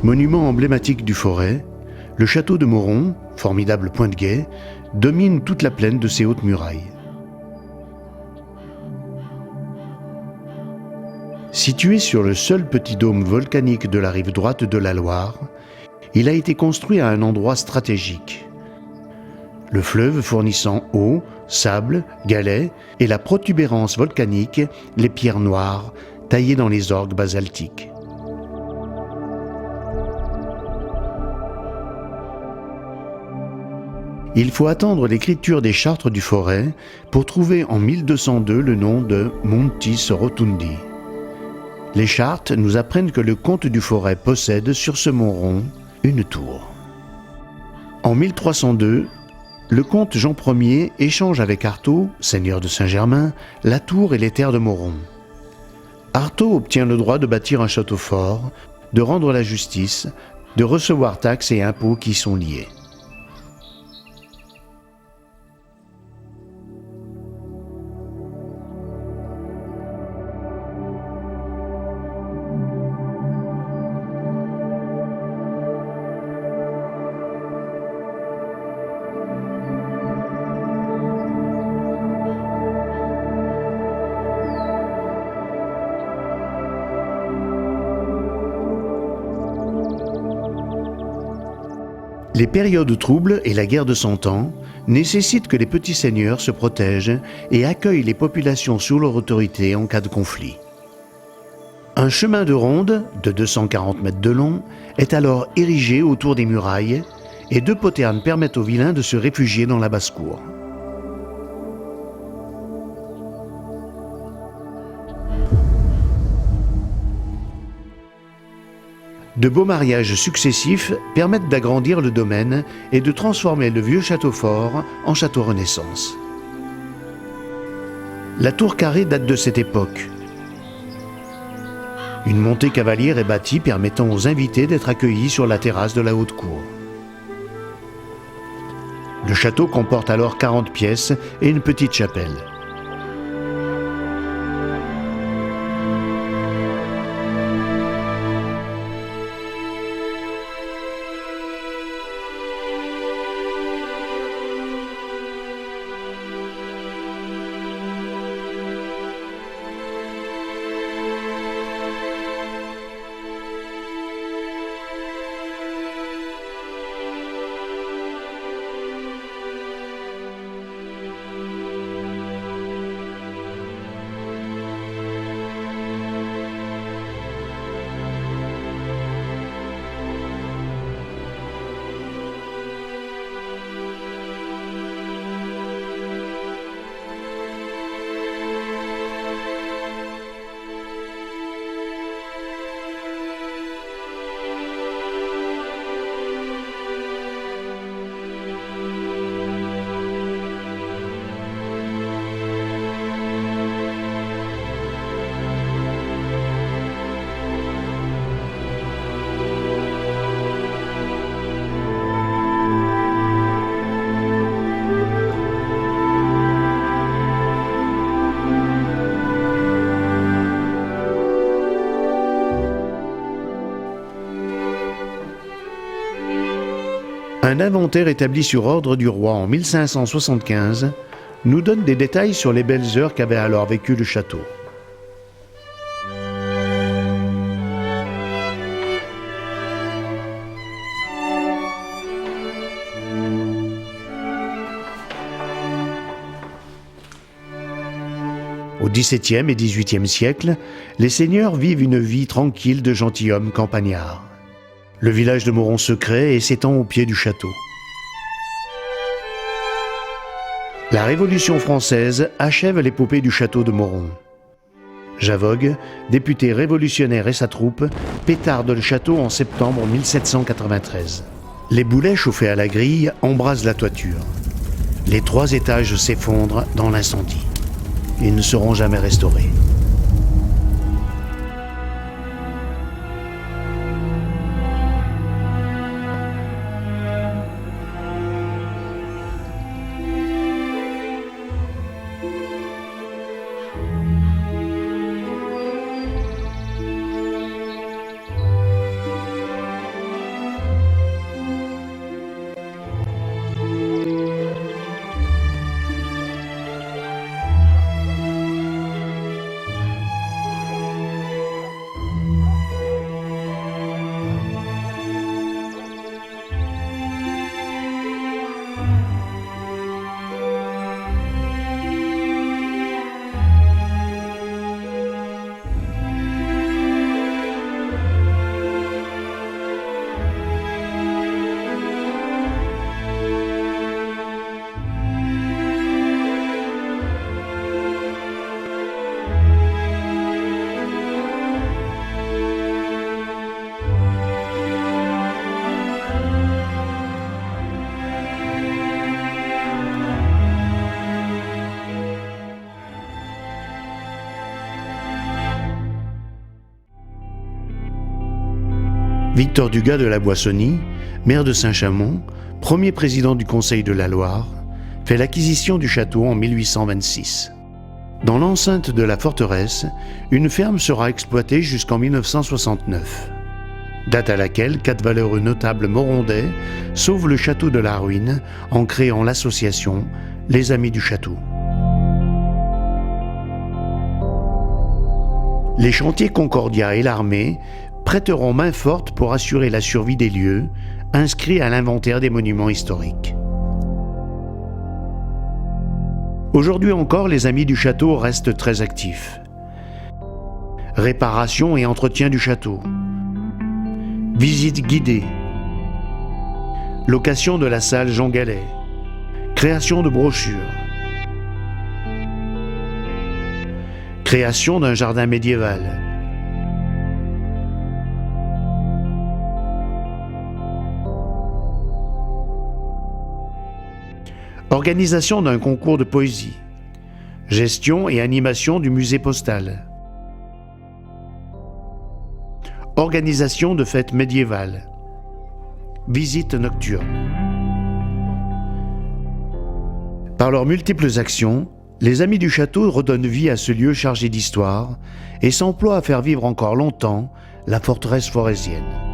Monument emblématique du Forêt, le château de Mauron, formidable point de guet, domine toute la plaine de ses hautes murailles. Situé sur le seul petit dôme volcanique de la rive droite de la Loire, il a été construit à un endroit stratégique. Le fleuve fournissant eau, sable, galets et la protubérance volcanique, les pierres noires, taillées dans les orgues basaltiques. Il faut attendre l'écriture des chartres du Forêt pour trouver en 1202 le nom de Montis Rotundi. Les chartes nous apprennent que le comte du Forêt possède sur ce mont rond une tour. En 1302, le comte Jean Ier échange avec Artaud, seigneur de Saint-Germain, la tour et les terres de Mauron. Artaud obtient le droit de bâtir un château fort, de rendre la justice, de recevoir taxes et impôts qui y sont liés. Les périodes troubles et la guerre de Cent Ans nécessitent que les petits seigneurs se protègent et accueillent les populations sous leur autorité en cas de conflit. Un chemin de ronde, de 240 mètres de long, est alors érigé autour des murailles et 2 poternes permettent aux vilains de se réfugier dans la basse-cour. De beaux mariages successifs permettent d'agrandir le domaine et de transformer le vieux château fort en château Renaissance. La tour carrée date de cette époque. Une montée cavalière est bâtie permettant aux invités d'être accueillis sur la terrasse de la haute cour. Le château comporte alors 40 pièces et une petite chapelle. Un inventaire établi sur ordre du roi en 1575 nous donne des détails sur les belles heures qu'avait alors vécu le château. Au XVIIe et XVIIIe siècle, les seigneurs vivent une vie tranquille de gentilshommes campagnards. Le village de Mauron se crée et s'étend au pied du château. La Révolution française achève l'épopée du château de Mauron. Javogue, député révolutionnaire et sa troupe, pétarde le château en septembre 1793. Les boulets chauffés à la grille embrasent la toiture. Les 3 étages s'effondrent dans l'incendie. Ils ne seront jamais restaurés. Victor Dugas de la Boissonnie, maire de Saint-Chamond, premier président du Conseil de la Loire, fait l'acquisition du château en 1826. Dans l'enceinte de la forteresse, une ferme sera exploitée jusqu'en 1969, date à laquelle 4 valeureux notables morondais sauvent le château de la ruine en créant l'association Les Amis du Château. Les chantiers Concordia et l'armée prêteront main forte pour assurer la survie des lieux inscrits à l'inventaire des monuments historiques. Aujourd'hui encore, les Amis du Château restent très actifs. Réparation et entretien du château. Visite guidée. Location de la salle Jean Gallet. Création de brochures. Création d'un jardin médiéval. Organisation d'un concours de poésie. Gestion et animation du musée postal. Organisation de fêtes médiévales. Visites nocturnes. Par leurs multiples actions, les Amis du Château redonnent vie à ce lieu chargé d'histoire et s'emploient à faire vivre encore longtemps la forteresse forésienne.